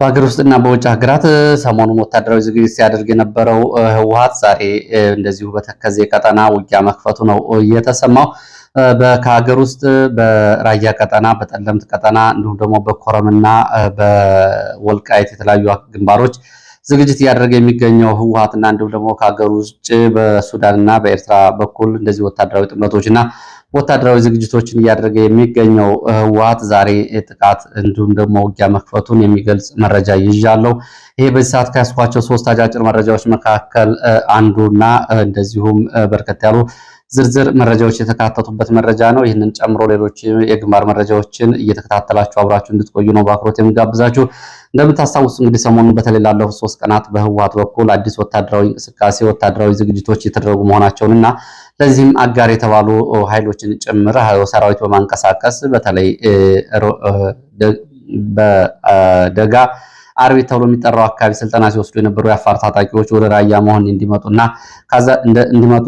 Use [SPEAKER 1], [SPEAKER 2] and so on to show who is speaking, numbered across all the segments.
[SPEAKER 1] በሀገር ውስጥና በውጭ ሀገራት ሰሞኑን ወታደራዊ ዝግጅት ሲያደርግ የነበረው ህወሓት ዛሬ እንደዚሁ በተከዜ ቀጠና ውጊያ መክፈቱ ነው እየተሰማው። ከሀገር ውስጥ በራያ ቀጠና፣ በጠለምት ቀጠና እንዲሁም ደግሞ በኮረምና በወልቃይት የተለያዩ ግንባሮች ዝግጅት እያደረገ የሚገኘው ህወሓትና እንዲሁም ደግሞ ከሀገር ውጭ በሱዳንና በኤርትራ በኩል እንደዚህ ወታደራዊ ጥምረቶችና ወታደራዊ ዝግጅቶችን እያደረገ የሚገኘው ህወሓት ዛሬ ጥቃት እንዲሁም ደግሞ ውጊያ መክፈቱን የሚገልጽ መረጃ ይዣለሁ። ይሄ በዚህ ሰዓት ከያስኳቸው 3 አጫጭር መረጃዎች መካከል አንዱና እንደዚሁም በርከት ያሉ ዝርዝር መረጃዎች የተካተቱበት መረጃ ነው። ይህንን ጨምሮ ሌሎች የግንባር መረጃዎችን እየተከታተላችሁ አብራችሁ እንድትቆዩ ነው በአክብሮት የምጋብዛችሁ። እንደምታስታውሱ እንግዲህ ሰሞኑን በተለይ ላለፉት 3 ቀናት በህወሓት በኩል አዲስ ወታደራዊ እንቅስቃሴ፣ ወታደራዊ ዝግጅቶች የተደረጉ መሆናቸውንና ለዚህም አጋር የተባሉ ኃይሎችን ጭምር ሰራዊት በማንቀሳቀስ በተለይ በደጋ አርቢ ተብሎ የሚጠራው አካባቢ ስልጠና ሲወስዱ የነበሩ የአፋር ታጣቂዎች ወደ ራያ መሆን እንዲመጡ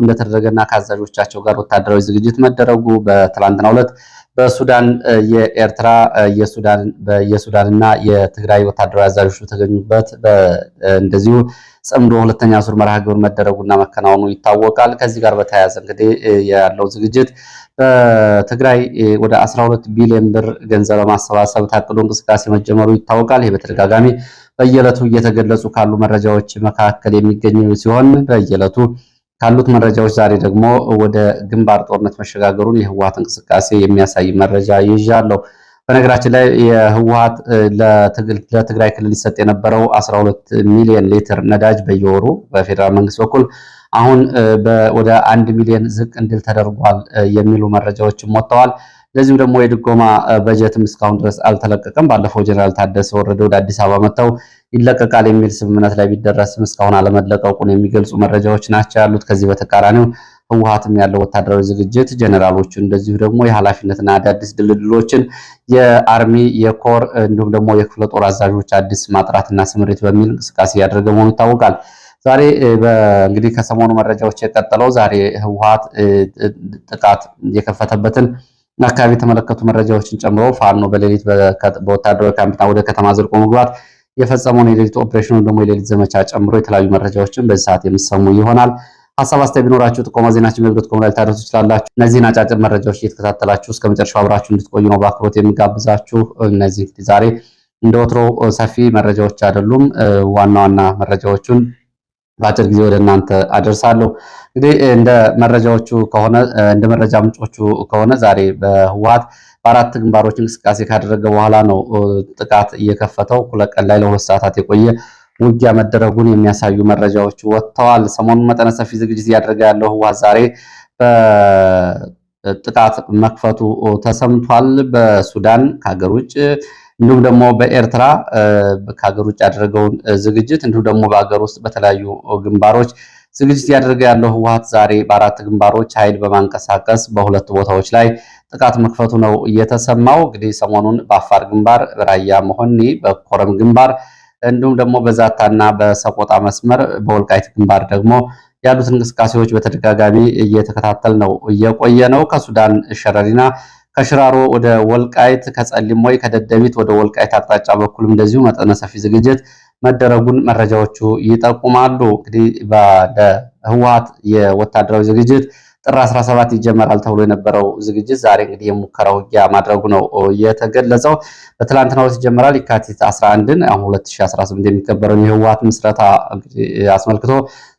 [SPEAKER 1] እንደተደረገና ከአዛዦቻቸው ጋር ወታደራዊ ዝግጅት መደረጉ በትላንትናው ዕለት በሱዳን የኤርትራ የሱዳንና የትግራይ ወታደራዊ አዛዦች በተገኙበት እንደዚሁ ጽምዶ ሁለተኛ ዙር መርሃ ግብር መደረጉና መከናወኑ ይታወቃል። ከዚህ ጋር በተያያዘ እንግዲህ ያለው ዝግጅት በትግራይ ወደ 12 ቢሊዮን ብር ገንዘብ ለማሰባሰብ ታቅዶ እንቅስቃሴ መጀመሩ ይታወቃል። ይህ በተደጋጋሚ በየዕለቱ እየተገለጹ ካሉ መረጃዎች መካከል የሚገኙ ሲሆን በየዕለቱ ካሉት መረጃዎች ዛሬ ደግሞ ወደ ግንባር ጦርነት መሸጋገሩን የህወሓት እንቅስቃሴ የሚያሳይ መረጃ ይዣለሁ። በነገራችን ላይ የህወሓት ለትግራይ ክልል ይሰጥ የነበረው 12 ሚሊዮን ሊትር ነዳጅ በየወሩ በፌዴራል መንግስት በኩል አሁን ወደ 1 ሚሊዮን ዝቅ እንዲል ተደርጓል የሚሉ መረጃዎችም ወጥተዋል። ለዚህም ደግሞ የድጎማ በጀትም እስካሁን ድረስ አልተለቀቀም። ባለፈው ጀነራል ታደሰ ወረደ ወደ አዲስ አበባ መጥተው ይለቀቃል የሚል ስምምነት ላይ ቢደረስም እስካሁን አለመለቀቁን የሚገልጹ መረጃዎች ናቸው ያሉት። ከዚህ በተቃራኒው ህወሓትም ያለው ወታደራዊ ዝግጅት ጀነራሎቹ እንደዚሁ ደግሞ የኃላፊነትና አዳዲስ ድልድሎችን የአርሚ የኮር እንዲሁም ደግሞ የክፍለ ጦር አዛዦች አዲስ ማጥራትና ስምሪት በሚል እንቅስቃሴ ያደረገ መሆኑ ይታወቃል። ዛሬ እንግዲህ ከሰሞኑ መረጃዎች የቀጠለው ዛሬ ህወሓት ጥቃት የከፈተበትን አካባቢ የተመለከቱ መረጃዎችን ጨምሮ ፋኖ በሌሊት በወታደራዊ ካምፕና ወደ ከተማ ዘልቆ መግባት የፈጸመውን የሌሊት ኦፕሬሽኑን ደግሞ የሌሊት ዘመቻ ጨምሮ የተለያዩ መረጃዎችን በዚህ ሰዓት የምትሰሙ ይሆናል። ሀሳብ አስተያየት ቢኖራችሁ ጥቆማ ዜናችን @gmail.com ላይ ታደርሱ ትችላላችሁ። እነዚህን አጫጭር መረጃዎች እየተከታተላችሁ እስከ መጨረሻው አብራችሁ እንድትቆዩ ነው በአክብሮት የሚጋብዛችሁ። እነዚህ እንግዲህ ዛሬ እንደ ወትሮ ሰፊ መረጃዎች አይደሉም። ዋና ዋና መረጃዎቹን በአጭር ጊዜ ወደ እናንተ አደርሳለሁ። እንግዲህ እንደ መረጃ ምንጮቹ ከሆነ ዛሬ በህወሓት በአራት ግንባሮች እንቅስቃሴ ካደረገ በኋላ ነው ጥቃት እየከፈተው። ሁለት ላይ ለ2 ሰዓታት የቆየ ውጊያ መደረጉን የሚያሳዩ መረጃዎች ወጥተዋል። ሰሞኑን መጠነ ሰፊ ዝግጅት እያደረገ ያለው ህወሓት ዛሬ በጥቃት መክፈቱ ተሰምቷል። በሱዳን ከሀገር ውጭ እንዲሁም ደግሞ በኤርትራ ከሀገር ውጭ ያደረገውን ዝግጅት እንዲሁም ደግሞ በሀገር ውስጥ በተለያዩ ግንባሮች ዝግጅት እያደረገ ያለው ህወሓት ዛሬ በአራት ግንባሮች ኃይል በማንቀሳቀስ በሁለት ቦታዎች ላይ ጥቃት መክፈቱ ነው እየተሰማው። እንግዲህ ሰሞኑን በአፋር ግንባር ራያ መሆኒ፣ በኮረም ግንባር እንዲሁም ደግሞ በዛታና በሰቆጣ መስመር፣ በወልቃይት ግንባር ደግሞ ያሉት እንቅስቃሴዎች በተደጋጋሚ እየተከታተል ነው እየቆየ ነው። ከሱዳን ሸረሪና ከሽራሮ ወደ ወልቃይት፣ ከጸሊሞይ ከደደቢት ወደ ወልቃይት አቅጣጫ በኩልም እንደዚሁ መጠነ ሰፊ ዝግጅት መደረጉን መረጃዎቹ ይጠቁማሉ። እንግዲህ በህወሓት የወታደራዊ ዝግጅት ጥር 17 ይጀመራል ተብሎ የነበረው ዝግጅት ዛሬ እንግዲህ የሙከራ ውጊያ ማድረጉ ነው የተገለጸው። በትላንትናው ዕለት ይጀመራል። የካቲት 11ን አሁን 2018 የሚከበረውን የህወሓት ምስረታ አስመልክቶ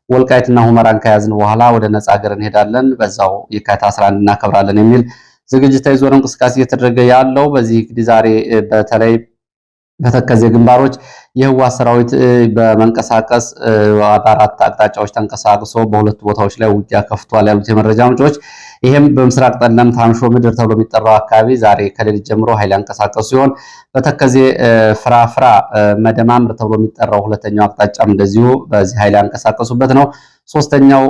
[SPEAKER 1] ወልቃይትና ሁመራን ከያዝን በኋላ ወደ ነፃ ሀገር እንሄዳለን፣ በዛው የካቲት 11 እናከብራለን የሚል ዝግጅት ተይዞ ነው እንቅስቃሴ እየተደረገ ያለው። በዚህ እንግዲህ ዛሬ በተለይ በተከዜ ግንባሮች የህወሓት ሰራዊት በመንቀሳቀስ በአራት አቅጣጫዎች ተንቀሳቅሶ በሁለት ቦታዎች ላይ ውጊያ ከፍቷል ያሉት የመረጃ ምንጮች፣ ይህም በምስራቅ ጠለምት ታንሾ ምድር ተብሎ የሚጠራው አካባቢ ዛሬ ከሌሊት ጀምሮ ኃይል ያንቀሳቀሱ ሲሆን በተከዜ ፍራፍራ መደማምር ተብሎ የሚጠራው ሁለተኛው አቅጣጫም እንደዚሁ በዚህ ኃይል ያንቀሳቀሱበት ነው። ሶስተኛው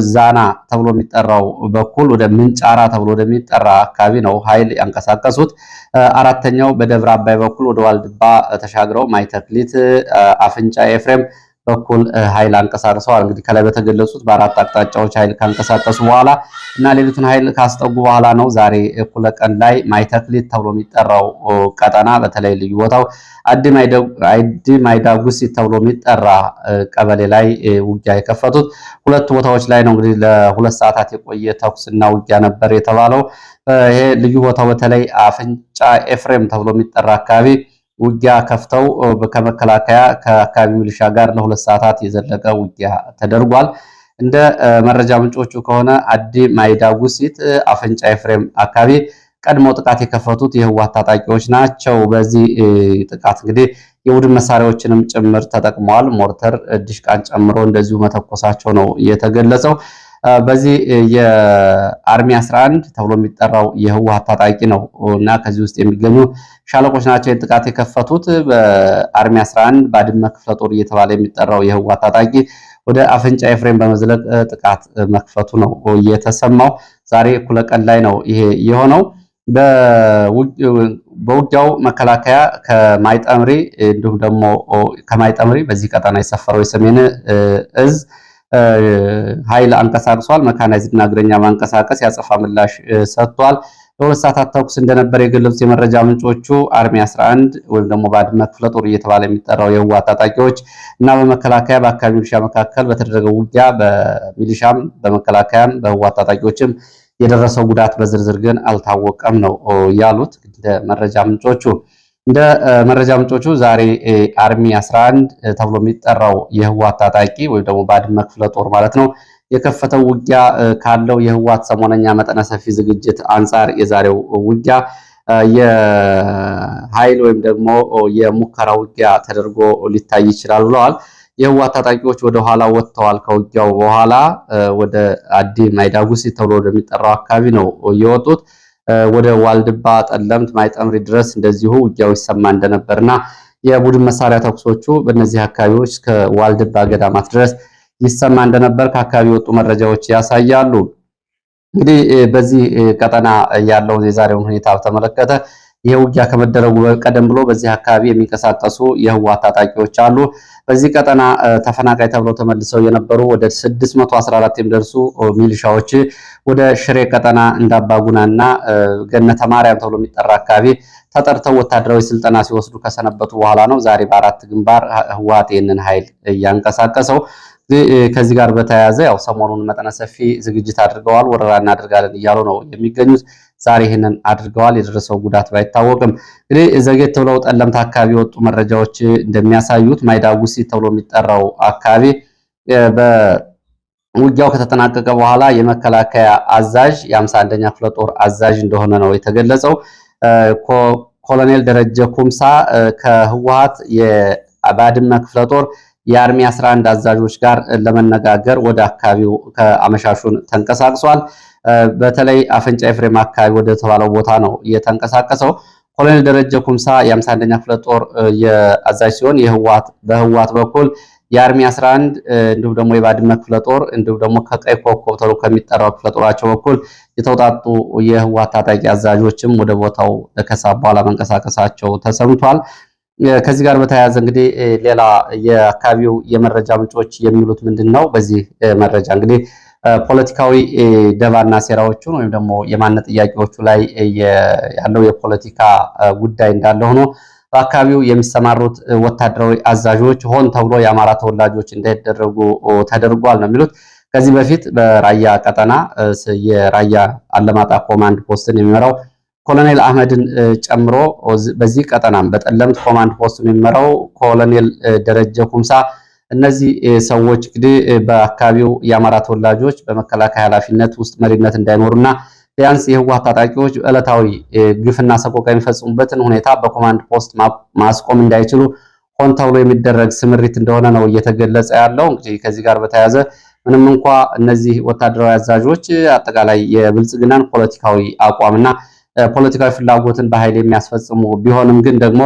[SPEAKER 1] ዛና ተብሎ የሚጠራው በኩል ወደ ምንጫራ ተብሎ ወደሚጠራ አካባቢ ነው ኃይል ያንቀሳቀሱት። አራተኛው በደብረ አባይ በኩል ወደ ዋልድባ ተሻግረው ማይተክሊት፣ አፍንጫ ኤፍሬም በኩል ኃይል አንቀሳቅሰዋል። እንግዲህ ከላይ በተገለጹት በአራት አቅጣጫዎች ኃይል ካንቀሳቀሱ በኋላ እና ሌሊቱን ኃይል ካስጠጉ በኋላ ነው ዛሬ እኩለ ቀን ላይ ማይተክሊት ተብሎ የሚጠራው ቀጠና በተለይ ልዩ ቦታው አዲ ማይዳጉሲት ተብሎ የሚጠራ ቀበሌ ላይ ውጊያ የከፈቱት። ሁለት ቦታዎች ላይ ነው እንግዲህ ለ2 ሰዓታት የቆየ ተኩስና ውጊያ ነበር የተባለው። ይሄ ልዩ ቦታው በተለይ አፍንጫ ኤፍሬም ተብሎ የሚጠራ አካባቢ ውጊያ ከፍተው ከመከላከያ ከአካባቢ ሚሊሻ ጋር ለ2 ሰዓታት የዘለቀ ውጊያ ተደርጓል። እንደ መረጃ ምንጮቹ ከሆነ አዲ ማይዳጉሲት አፍንጫ ኤፍሬም አካባቢ ቀድሞ ጥቃት የከፈቱት የህወሓት ታጣቂዎች ናቸው። በዚህ ጥቃት እንግዲህ የቡድን መሳሪያዎችንም ጭምር ተጠቅመዋል። ሞርተር፣ ዲሽቃን ጨምሮ እንደዚሁ መተኮሳቸው ነው የተገለጸው። በዚህ የአርሚ 11 ተብሎ የሚጠራው የህወሓት ታጣቂ ነው እና ከዚህ ውስጥ የሚገኙ ሻለቆች ናቸው ጥቃት የከፈቱት። በአርሚ 11 ባድመ ክፍለ ጦር እየተባለ የሚጠራው የህወሓት ታጣቂ ወደ አፍንጫ ኤፍሬም በመዝለቅ ጥቃት መክፈቱ ነው የተሰማው። ዛሬ እኩለ ቀን ላይ ነው ይሄ የሆነው። በውጊያው መከላከያ ከማይጠምሪ እንዲሁም ደግሞ ከማይጠምሪ በዚህ ቀጠና የሰፈረው የሰሜን እዝ ኃይል አንቀሳቅሷል። መካናይዝድ እና እግረኛ ማንቀሳቀስ ያጸፋ ምላሽ ሰጥቷል። ለ2 ሰዓታት ተኩስ እንደነበር የገለጹት የመረጃ ምንጮቹ አርሚ 11 ወይም ደግሞ ባድመ ክፍለ ጦር እየተባለ የሚጠራው የህወሓት ታጣቂዎች እና በመከላከያ በአካባቢ ሚሊሻ መካከል በተደረገው ውጊያ በሚሊሻም በመከላከያም በህወሓት ታጣቂዎችም የደረሰው ጉዳት በዝርዝር ግን አልታወቀም ነው ያሉት እንደ መረጃ ምንጮቹ ዛሬ አርሚ 11 ተብሎ የሚጠራው የህወሓት ታጣቂ ወይም ደግሞ ባድመ ክፍለ ጦር ማለት ነው የከፈተው ውጊያ ካለው የህወሓት ሰሞነኛ መጠነ ሰፊ ዝግጅት አንጻር የዛሬው ውጊያ የኃይል ወይም ደግሞ የሙከራ ውጊያ ተደርጎ ሊታይ ይችላል ብለዋል። የህወሓት ታጣቂዎች ወደ ኋላ ወጥተዋል። ከውጊያው በኋላ ወደ አዲ ማይዳጉሲት ተብሎ ወደሚጠራው አካባቢ ነው የወጡት። ወደ ዋልድባ፣ ጠለምት፣ ማይጠምሪ ድረስ እንደዚሁ ውጊያው ይሰማ እንደነበርና የቡድን መሳሪያ ተኩሶቹ በእነዚህ አካባቢዎች ከዋልድባ ገዳማት ድረስ ይሰማ እንደነበር ከአካባቢ የወጡ መረጃዎች ያሳያሉ። እንግዲህ በዚህ ቀጠና ያለውን የዛሬውን ሁኔታ በተመለከተ ይህ ውጊያ ከመደረጉ ቀደም ብሎ በዚህ አካባቢ የሚንቀሳቀሱ የህወሓት ታጣቂዎች አሉ። በዚህ ቀጠና ተፈናቃይ ተብለው ተመልሰው የነበሩ ወደ 614 የሚደርሱ ሚሊሻዎች ወደ ሽሬ ቀጠና እንዳባጉናና ገነተ ማርያም ተብሎ የሚጠራ አካባቢ ተጠርተው ወታደራዊ ስልጠና ሲወስዱ ከሰነበቱ በኋላ ነው ዛሬ በአራት ግንባር ህወሓት ይህንን ኃይል እያንቀሳቀሰው። ከዚህ ጋር በተያያዘ ያው ሰሞኑን መጠነ ሰፊ ዝግጅት አድርገዋል። ወረራ እናደርጋለን እያሉ ነው የሚገኙት። ዛሬ ይህንን አድርገዋል። የደረሰው ጉዳት ባይታወቅም እንግዲህ ዘጌት ብለው ጠለምት አካባቢ የወጡ መረጃዎች እንደሚያሳዩት ማይዳጉሲት ተብሎ የሚጠራው አካባቢ በውጊያው ከተጠናቀቀ በኋላ የመከላከያ አዛዥ የ51ኛ ክፍለ ጦር አዛዥ እንደሆነ ነው የተገለጸው። ኮሎኔል ደረጀ ኩምሳ ከህወሓት የባድመ ክፍለ ጦር የአርሚ 11 አዛዦች ጋር ለመነጋገር ወደ አካባቢው ከአመሻሹን ተንቀሳቅሷል። በተለይ አፍንጫ ኤፍሬም አካባቢ ወደ ተባለው ቦታ ነው የተንቀሳቀሰው። ኮሎኔል ደረጀ ኩምሳ የ51ኛ ክፍለ ጦር የአዛዥ ሲሆን በህወሓት በኩል የአርሚ 11 እንዲሁም ደግሞ የባድመ ክፍለ ጦር እንዲሁም ደግሞ ከቀይ ኮከብ ተብሎ ከሚጠራው ክፍለ ጦራቸው በኩል የተውጣጡ የህወሓት ታጣቂ አዛዦችም ወደ ቦታው ከሰዓት በኋላ መንቀሳቀሳቸው ተሰምቷል። ከዚህ ጋር በተያያዘ እንግዲህ ሌላ የአካባቢው የመረጃ ምንጮች የሚሉት ምንድነው? በዚህ መረጃ እንግዲህ ፖለቲካዊ ደባና ሴራዎቹን ወይም ደግሞ የማንነት ጥያቄዎቹ ላይ ያለው የፖለቲካ ጉዳይ እንዳለ ሆኖ በአካባቢው የሚሰማሩት ወታደራዊ አዛዦች ሆን ተብሎ የአማራ ተወላጆች እንዳይደረጉ ተደርጓል ነው የሚሉት። ከዚህ በፊት በራያ ቀጠና የራያ አለማጣ ኮማንድ ፖስትን የሚመራው ኮሎኔል አህመድን ጨምሮ በዚህ ቀጠናም በጠለምት ኮማንድ ፖስቱን የሚመራው ኮሎኔል ደረጀ ኩምሳ እነዚህ ሰዎች እንግዲህ በአካባቢው የአማራ ተወላጆች በመከላከያ ኃላፊነት ውስጥ መሪነት እንዳይኖሩና ቢያንስ የህወሓት ታጣቂዎች ዕለታዊ ግፍና ሰቆቃ የሚፈጽሙበትን ሁኔታ በኮማንድ ፖስት ማስቆም እንዳይችሉ ሆን ተብሎ የሚደረግ ስምሪት እንደሆነ ነው እየተገለጸ ያለው። እንግዲህ ከዚህ ጋር በተያያዘ ምንም እንኳ እነዚህ ወታደራዊ አዛዦች አጠቃላይ የብልጽግናን ፖለቲካዊ አቋምና ፖለቲካዊ ፍላጎትን በኃይል የሚያስፈጽሙ ቢሆንም ግን ደግሞ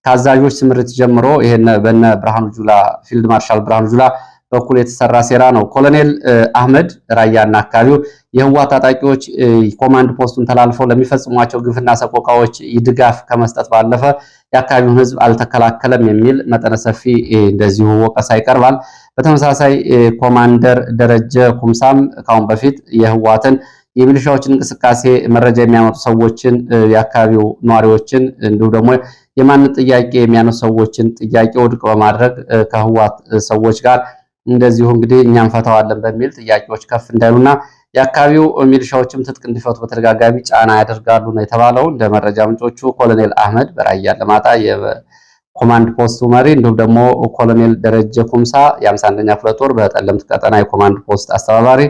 [SPEAKER 1] ከአዛዦች ስምሪት ጀምሮ ይሄን በነ ብርሃኑ ጁላ ፊልድ ማርሻል ብርሃኑ ጁላ በኩል የተሰራ ሴራ ነው። ኮሎኔል አህመድ ራያና አካባቢው የህወሓት ታጣቂዎች ኮማንድ ፖስቱን ተላልፈው ለሚፈጽሟቸው ግፍና ሰቆቃዎች ድጋፍ ከመስጠት ባለፈ የአካባቢውን ህዝብ አልተከላከለም የሚል መጠነ ሰፊ እንደዚሁ ወቀሳ ይቀርባል። በተመሳሳይ ኮማንደር ደረጀ ኩምሳም ካሁን በፊት የህወሓትን የሚሊሻዎችን እንቅስቃሴ መረጃ የሚያመጡ ሰዎችን የአካባቢው ነዋሪዎችን እንዲሁም ደግሞ የማንነት ጥያቄ የሚያነሱ ሰዎችን ጥያቄ ውድቅ በማድረግ ከህወሓት ሰዎች ጋር እንደዚሁ እንግዲህ እኛም ፈታዋለን በሚል ጥያቄዎች ከፍ እንዳይሉና የአካባቢው ሚሊሻዎችም ትጥቅ እንዲፈቱ በተደጋጋሚ ጫና ያደርጋሉ ነው የተባለው። እንደ መረጃ ምንጮቹ ኮሎኔል አህመድ በራያ አላማጣ የኮማንድ ፖስቱ መሪ እንዲሁም ደግሞ ኮሎኔል ደረጀ ኩምሳ የ51ኛ ክፍለ ጦር በጠለምት ቀጠና የኮማንድ ፖስት አስተባባሪ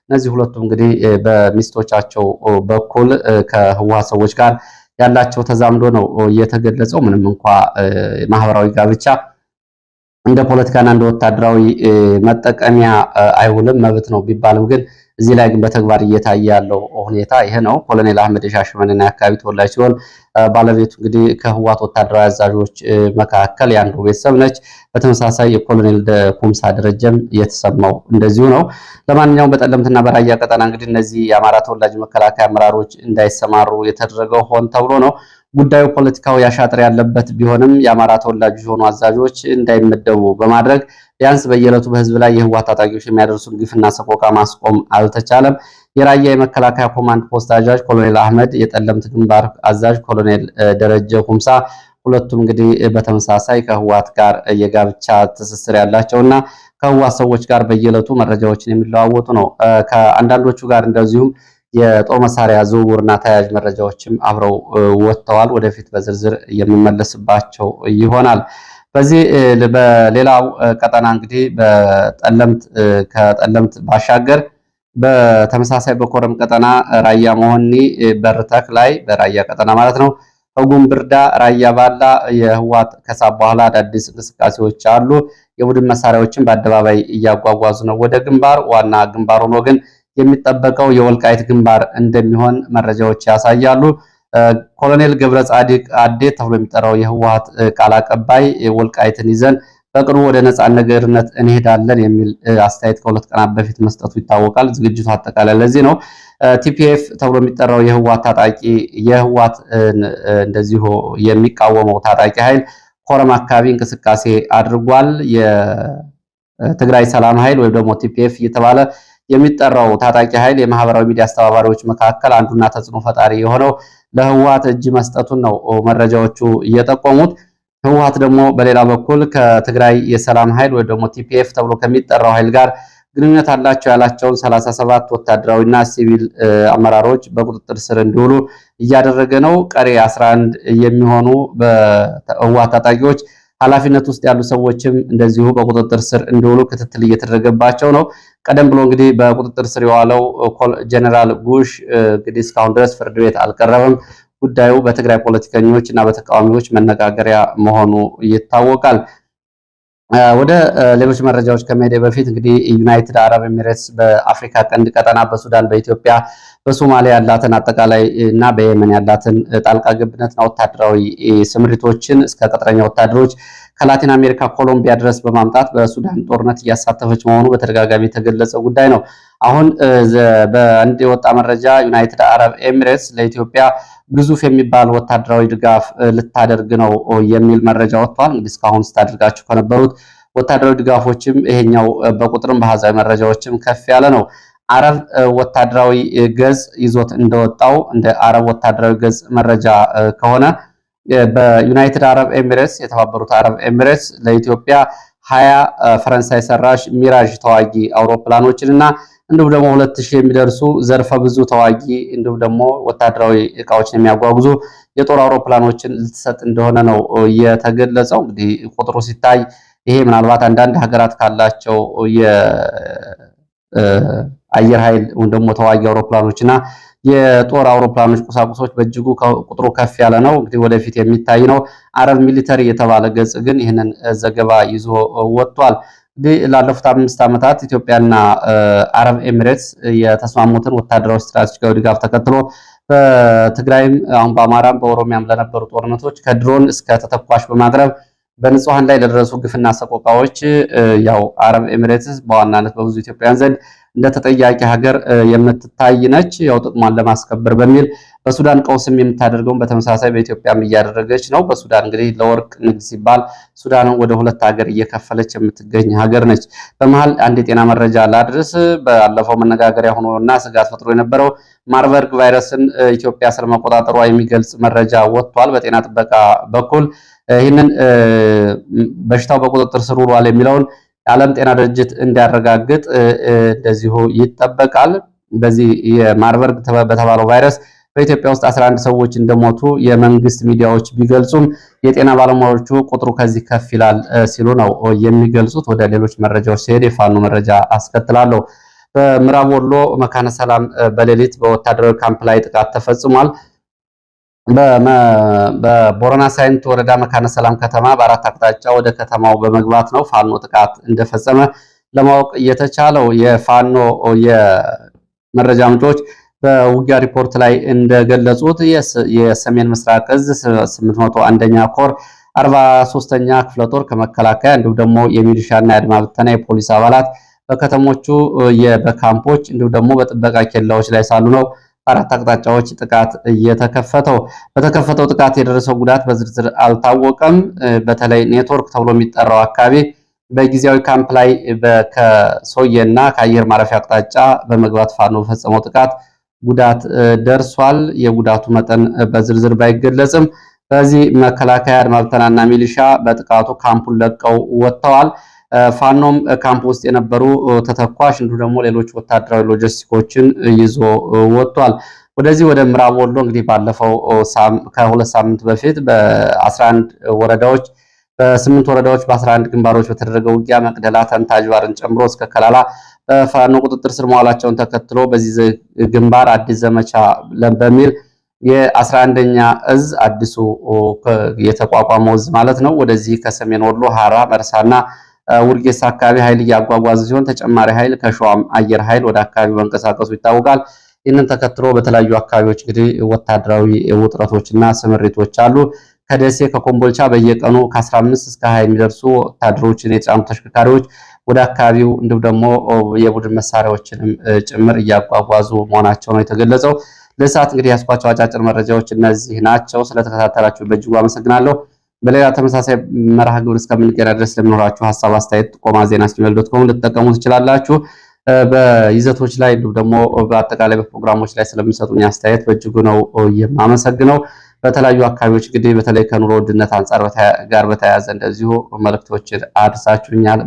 [SPEAKER 1] እነዚህ ሁለቱም እንግዲህ በሚስቶቻቸው በኩል ከህወሓት ሰዎች ጋር ያላቸው ተዛምዶ ነው እየተገለጸው። ምንም እንኳ ማህበራዊ ጋብቻ እንደ ፖለቲካና እንደ ወታደራዊ መጠቀሚያ አይውልም መብት ነው ቢባልም ግን እዚህ ላይ ግን በተግባር እየታየ ያለው ሁኔታ ይሄ ነው። ኮሎኔል አህመድ የሻሸመኔና የአካባቢ ተወላጅ ሲሆን ባለቤቱ እንግዲህ ከህወሓት ወታደራዊ አዛዦች መካከል የአንዱ ቤተሰብ ነች። በተመሳሳይ የኮሎኔል ኩምሳ ደረጀም የተሰማው እንደዚሁ ነው። ለማንኛውም በጠለምትና በራያ ቀጠና እንግዲህ እነዚህ የአማራ ተወላጅ መከላከያ አመራሮች እንዳይሰማሩ የተደረገው ሆን ተብሎ ነው። ጉዳዩ ፖለቲካዊ አሻጥር ያለበት ቢሆንም የአማራ ተወላጅ የሆኑ አዛዦች እንዳይመደቡ በማድረግ ቢያንስ በየዕለቱ በህዝብ ላይ የህወሓት ታጣቂዎች የሚያደርሱን ግፍና ሰቆቃ ማስቆም አልተቻለም። የራያ የመከላከያ ኮማንድ ፖስት አዛዥ ኮሎኔል አህመድ፣ የጠለምት ግንባር አዛዥ ኮሎኔል ደረጀ ኩምሳ ሁለቱም እንግዲህ በተመሳሳይ ከህወሓት ጋር የጋብቻ ትስስር ያላቸውና ከህወሓት ሰዎች ጋር በየዕለቱ መረጃዎችን የሚለዋወጡ ነው። ከአንዳንዶቹ ጋር እንደዚሁም የጦር መሳሪያ ዝውውርና ተያያዥ መረጃዎችም አብረው ወጥተዋል። ወደፊት በዝርዝር የሚመለስባቸው ይሆናል። በዚህ በሌላው ቀጠና እንግዲህ ከጠለምት ባሻገር በተመሳሳይ በኮረም ቀጠና ራያ መሆኒ በርተክ ላይ በራያ ቀጠና ማለት ነው ከጉምብርዳ ራያ ባላ የህወሓት ከሳብ በኋላ አዳዲስ እንቅስቃሴዎች አሉ። የቡድን መሳሪያዎችን በአደባባይ እያጓጓዙ ነው ወደ ግንባር። ዋና ግንባር ሆኖ ግን የሚጠበቀው የወልቃይት ግንባር እንደሚሆን መረጃዎች ያሳያሉ። ኮሎኔል ገብረ ጻዲቅ አዴት ተብሎ የሚጠራው የህወሓት ቃል አቀባይ ወልቃይትን ይዘን በቅርቡ ወደ ነፃነገርነት እንሄዳለን የሚል አስተያየት ከሁለት ቀናት በፊት መስጠቱ ይታወቃል። ዝግጅቱ አጠቃላይ ለዚህ ነው። ቲፒኤፍ ተብሎ የሚጠራው የህወሓት ታጣቂ የህወሓት እንደዚሁ የሚቃወመው ታጣቂ ኃይል ኮረም አካባቢ እንቅስቃሴ አድርጓል። የትግራይ ሰላም ኃይል ወይም ደግሞ ቲፒኤፍ እየተባለ የሚጠራው ታጣቂ ኃይል የማህበራዊ ሚዲያ አስተባባሪዎች መካከል አንዱና ተጽዕኖ ፈጣሪ የሆነው ለህወሓት እጅ መስጠቱን ነው መረጃዎቹ እየጠቆሙት። ህወሓት ደግሞ በሌላ በኩል ከትግራይ የሰላም ኃይል ወይ ደግሞ ቲፒኤፍ ተብሎ ከሚጠራው ኃይል ጋር ግንኙነት አላቸው ያላቸውን 37 ወታደራዊና ሲቪል አመራሮች በቁጥጥር ስር እንዲውሉ እያደረገ ነው። ቀሪ 11 የሚሆኑ በህወሓት ታጣቂዎች ኃላፊነት ውስጥ ያሉ ሰዎችም እንደዚሁ በቁጥጥር ስር እንዲውሉ ክትትል እየተደረገባቸው ነው። ቀደም ብሎ እንግዲህ በቁጥጥር ስር የዋለው ጀነራል ጉሽ እንግዲህ እስካሁን ድረስ ፍርድ ቤት አልቀረበም። ጉዳዩ በትግራይ ፖለቲከኞች እና በተቃዋሚዎች መነጋገሪያ መሆኑ ይታወቃል። ወደ ሌሎች መረጃዎች ከመሄድ በፊት እንግዲህ ዩናይትድ አረብ ኤሚሬትስ በአፍሪካ ቀንድ ቀጠና በሱዳን፣ በኢትዮጵያ፣ በሶማሊያ ያላትን አጠቃላይ እና በየመን ያላትን ጣልቃ ገብነትና ወታደራዊ ስምሪቶችን እስከ ቅጥረኛ ወታደሮች ከላቲን አሜሪካ ኮሎምቢያ ድረስ በማምጣት በሱዳን ጦርነት እያሳተፈች መሆኑ በተደጋጋሚ የተገለጸ ጉዳይ ነው። አሁን በአንድ የወጣ መረጃ ዩናይትድ አረብ ኤሚሬትስ ለኢትዮጵያ ግዙፍ የሚባል ወታደራዊ ድጋፍ ልታደርግ ነው የሚል መረጃ ወጥቷል። እንግዲህ እስካሁን ስታደርጋቸው ከነበሩት ወታደራዊ ድጋፎችም ይሄኛው በቁጥርም በአሃዛዊ መረጃዎችም ከፍ ያለ ነው። አረብ ወታደራዊ ገጽ ይዞት እንደወጣው እንደ አረብ ወታደራዊ ገጽ መረጃ ከሆነ በዩናይትድ አረብ ኤሚሬትስ የተባበሩት አረብ ኤሚሬትስ ለኢትዮጵያ 20 ፈረንሳይ ሰራሽ ሚራዥ ተዋጊ አውሮፕላኖችን እና እንዲሁም ደግሞ 2000 የሚደርሱ ዘርፈ ብዙ ተዋጊ እንዲሁም ደግሞ ወታደራዊ እቃዎችን የሚያጓጉዙ የጦር አውሮፕላኖችን ልትሰጥ እንደሆነ ነው የተገለጸው። እንግዲህ ቁጥሩ ሲታይ ይሄ ምናልባት አንዳንድ ሀገራት ካላቸው የአየር ኃይል ወይም ደግሞ ተዋጊ አውሮፕላኖችና የጦር አውሮፕላኖች ቁሳቁሶች በእጅጉ ቁጥሩ ከፍ ያለ ነው። እንግዲህ ወደፊት የሚታይ ነው። አረብ ሚሊተሪ የተባለ ገጽ ግን ይህንን ዘገባ ይዞ ወጥቷል። እንግዲህ ላለፉት 5 ዓመታት ኢትዮጵያና አረብ ኤሚሬትስ የተስማሙትን ወታደራዊ ስትራቴጂካዊ ድጋፍ ተከትሎ በትግራይም አሁን በአማራም በኦሮሚያም ለነበሩ ጦርነቶች ከድሮን እስከ ተተኳሽ በማቅረብ በንጹሃን ላይ ለደረሱ ግፍና ሰቆቃዎች ያው አረብ ኤሚሬትስ በዋናነት በብዙ ኢትዮጵያውያን ዘንድ እንደ ተጠያቂ ሀገር የምትታይ ነች። ያው ጥቅሟን ለማስከበር በሚል በሱዳን ቀውስም የምታደርገውን በተመሳሳይ በኢትዮጵያም እያደረገች ነው። በሱዳን እንግዲህ ለወርቅ ንግድ ሲባል ሱዳንን ወደ ሁለት ሀገር እየከፈለች የምትገኝ ሀገር ነች። በመሃል አንድ የጤና መረጃ ላድርስ። ባለፈው መነጋገሪያ ሆኖና ስጋት ፈጥሮ የነበረው ማርበርግ ቫይረስን ኢትዮጵያ ስለመቆጣጠሯ የሚገልጽ መረጃ ወጥቷል። በጤና ጥበቃ በኩል ይህንን በሽታው በቁጥጥር ስር ውሏል የሚለውን የዓለም ጤና ድርጅት እንዲያረጋግጥ እንደዚሁ ይጠበቃል። በዚህ የማርበርግ በተባለው ቫይረስ በኢትዮጵያ ውስጥ 11 ሰዎች እንደሞቱ የመንግስት ሚዲያዎች ቢገልጹም የጤና ባለሙያዎቹ ቁጥሩ ከዚህ ከፍ ይላል ሲሉ ነው የሚገልጹት። ወደ ሌሎች መረጃዎች ሲሄድ የፋኖ መረጃ አስከትላለሁ። በምዕራብ ወሎ መካነ ሰላም በሌሊት በወታደራዊ ካምፕ ላይ ጥቃት ተፈጽሟል። በቦረና ሳይንት ወረዳ መካነ ሰላም ከተማ በአራት አቅጣጫ ወደ ከተማው በመግባት ነው ፋኖ ጥቃት እንደፈጸመ ለማወቅ የተቻለው። የፋኖ የመረጃ ምንጮች በውጊያ ሪፖርት ላይ እንደገለጹት የሰሜን ምስራቅ እዝ 801ኛ ኮር 43ኛ ክፍለ ጦር ከመከላከያ እንዲሁም ደግሞ የሚሊሻና የአድማ ብተና የፖሊስ አባላት በከተሞቹ በካምፖች እንዲሁም ደግሞ በጥበቃ ኬላዎች ላይ ሳሉ ነው አራት አቅጣጫዎች ጥቃት የተከፈተው። በተከፈተው ጥቃት የደረሰው ጉዳት በዝርዝር አልታወቀም። በተለይ ኔትወርክ ተብሎ የሚጠራው አካባቢ በጊዜያዊ ካምፕ ላይ ከሶየና ከአየር ማረፊያ አቅጣጫ በመግባት ፋኖ በፈጸመው ጥቃት ጉዳት ደርሷል። የጉዳቱ መጠን በዝርዝር ባይገለጽም በዚህ መከላከያ አድማ ብተናና ሚሊሻ በጥቃቱ ካምፑን ለቀው ወጥተዋል። ፋኖም ካምፕ ውስጥ የነበሩ ተተኳሽ እንዲሁም ደግሞ ሌሎች ወታደራዊ ሎጂስቲኮችን ይዞ ወጥቷል። ወደዚህ ወደ ምዕራብ ወሎ እንግዲህ ባለፈው ከሁለት ሳምንት በፊት በ11 ወረዳዎች በ8 ወረዳዎች በ11 ግንባሮች በተደረገ ውጊያ መቅደላ፣ ተንታጅባርን ጨምሮ እስከ ከላላ በፋኖ ቁጥጥር ስር መዋላቸውን ተከትሎ በዚህ ግንባር አዲስ ዘመቻ በሚል የ11ኛ እዝ አዲሱ የተቋቋመው እዝ ማለት ነው ወደዚህ ከሰሜን ወሎ ሐራ፣ መርሳና ውርጌሳ አካባቢ ኃይል እያጓጓዘ ሲሆን ተጨማሪ ኃይል ከሸዋም አየር ኃይል ወደ አካባቢው መንቀሳቀሱ ይታወቃል። ይህንን ተከትሎ በተለያዩ አካባቢዎች እንግዲህ ወታደራዊ ውጥረቶችና ስምሪቶች አሉ። ከደሴ ከኮምቦልቻ በየቀኑ ከ15 እስከ 20 የሚደርሱ ወታደሮችን የጫኑ ተሽከርካሪዎች ወደ አካባቢው እንዲሁም ደግሞ የቡድን መሳሪያዎችንም ጭምር እያጓጓዙ መሆናቸው ነው የተገለጸው። ለሰዓት እንግዲህ ያስኳቸው አጫጭር መረጃዎች እነዚህ ናቸው። ስለተከታተላችሁ በእጅጉ አመሰግናለሁ። በሌላ ተመሳሳይ መርሃ ግብር እስከምንገናኝ ድረስ ለምኖራችሁ ሀሳብ፣ አስተያየት፣ ጥቆማ ዜና@gmail.com ልትጠቀሙ ትችላላችሁ። በይዘቶች ላይ እንዲሁም ደግሞ በአጠቃላይ በፕሮግራሞች ላይ ስለሚሰጡኝ አስተያየት በእጅጉ ነው የማመሰግነው። በተለያዩ አካባቢዎች እንግዲህ በተለይ ከኑሮ ውድነት አንጻር ጋር በተያያዘ እንደዚሁ መልእክቶችን አድርሳችሁኛል።